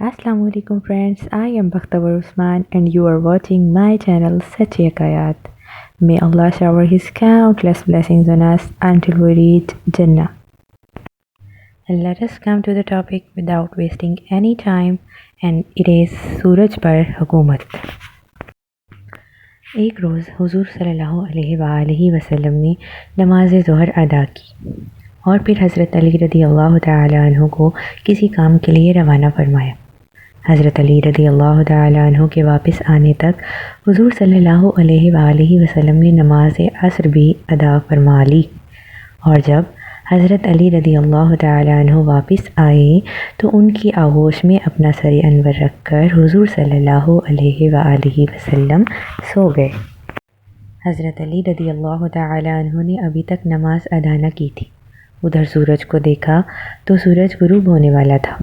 Assalamu alaikum friends, I am Bakhtavar Usman and you are watching my channel Sachi Hakayat. May Allah shower His countless blessings on us until we reach Jannah. And let us come to the topic without wasting any time, and it is सूरज पर हुकूमत। एक रोज़ हुजूर सल्लल्लाहु अलैहि वसल्लम ने नमाज ज़ोहर अदा की और फिर हज़रत अली रज़ी अल्लाह तआला अन्हु को किसी काम के लिए रवाना फरमाया। हज़रत अली रज़ी अल्लाह तआला अन्हु के वापस आने तक हुजूर सल्लल्लाहु अलैहि वसल्लम ने नमाज असर भी अदा फरमा ली, और जब हज़रत अली रज़ी अल्लाह तआला अन्हु वापस आए तो उनकी आगोश में अपना सर अनवर रख कर हुजूर सल्लल्लाहु अलैहि वसल्लम सो गए। हज़रत अली रज़ी अल्लाह तआला अन्हु ने अभी तक नमाज अदा न की थी। उधर सूरज को देखा तो सूरज गुरूब होने वाला था।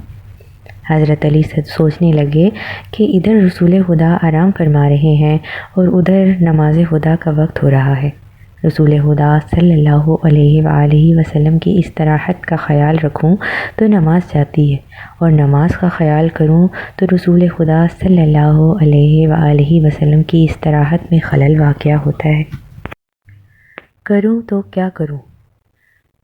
हज़रत अली सोचने लगे कि इधर रसूल खुदा आराम फरमा रहे हैं और उधर नमाज खुदा का वक्त हो रहा है। रसूल खुदा सल्लल्लाहु अलैहि वसल्लम की इस्तराहत का ख़याल रखूं तो नमाज जाती है, और नमाज का ख़याल करूं तो रसूल खुदा सल्लल्लाहु अलैहि वसल्लम की इस्तराहत में खलल वाक़या होता है। करूं तो क्या करूं?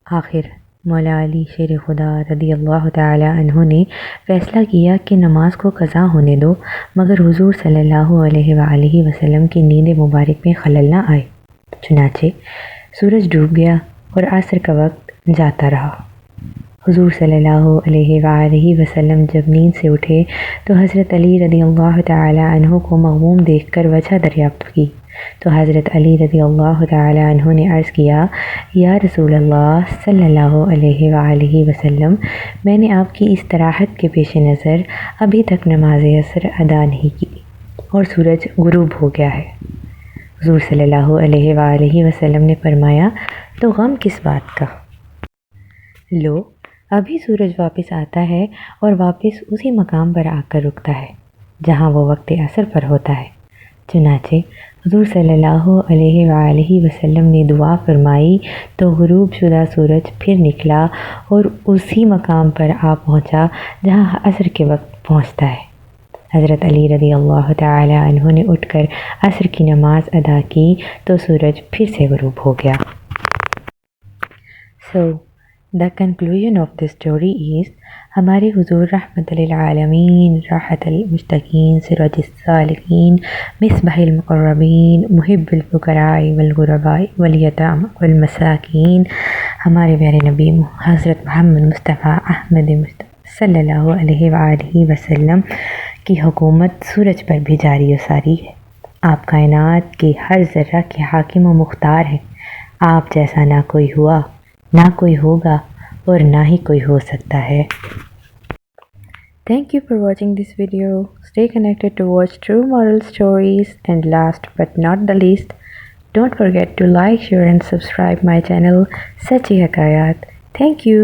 आखिर मौला अली शेर खुदा रज़ी अल्लाह तआला अन्हु ने फ़ैसला किया कि नमाज को क़ज़ा होने दो, मगर हुजूर सल्लल्लाहु अलैहि वसल्लम की नींद मुबारक में खलल ना आए। चुनाचे सूरज डूब गया और असर का वक्त जाता रहा। हुजूर सल्लल्लाहु अलैहि वसल्लम जब नींद से उठे तो हज़रत अली रज़ी अल्लाह तआला अन्हु को मग़मूम देखकर वजह दरियाफ़्त की। तो हज़रत अली रज़ी अल्लाह तआला अन्हु ने अर्ज़ किया, या रसूल अल्लाह सल्लल्लाहु अलैहि वसल्लम, मैंने आपकी इस्तराहत के पेश नज़र अभी तक नमाज असर अदा नहीं की और सूरज गुरूब हो गया है। हुजूर सल्लल्लाहु अलैहि वसल्लम ने फरमाया, तो गम किस बात का? लो, अभी सूरज वापस आता है और वापस उसी मकाम पर आकर रुकता है जहाँ वो वक्त असर पर होता है। चुनाचे हुजूर सल्लल्लाहु अलैहि वसल्लम ने दुआ फरमाई तो गुरूब शुदा सूरज फिर निकला और उसी मकाम पर आ पहुँचा जहाँ असर के वक्त पहुँचता है। हज़रत अली रज़ी अल्लाह तआला अन्हु ने उठकर असर की नमाज अदा की तो सूरज फिर से गुरूब हो गया। So the conclusion of this story is, हमारे हुजूर रहमतुल लिल आलमीन, राहतुल मुश्ताकीन, सिराजुस सालिकीन, मिसबाहुल मुक़र्रबीन, मुहिब्बुल फ़ुक़राए वल गुरबाए वल यतामा वल मसाकीन, हमारे प्यारे नबी हज़रत मोहम्मद मुस्तफ़ा अहमद मुस्तफ़ा सल्लल्लाहु अलैहि वसल्लम की हुकूमत सूरज पर भी जारी और सारी है। आप कायनात के हर ज़र्रा के हाकिम व मुख्तार हैं। आप जैसा ना कोई हुआ, ना कोई होगा और ना ही कोई हो सकता है। Thank you for watching this video. Stay connected to watch true moral stories, and last but not the least, don't forget to like, share and subscribe my channel Sachi Hakayat. Thank you.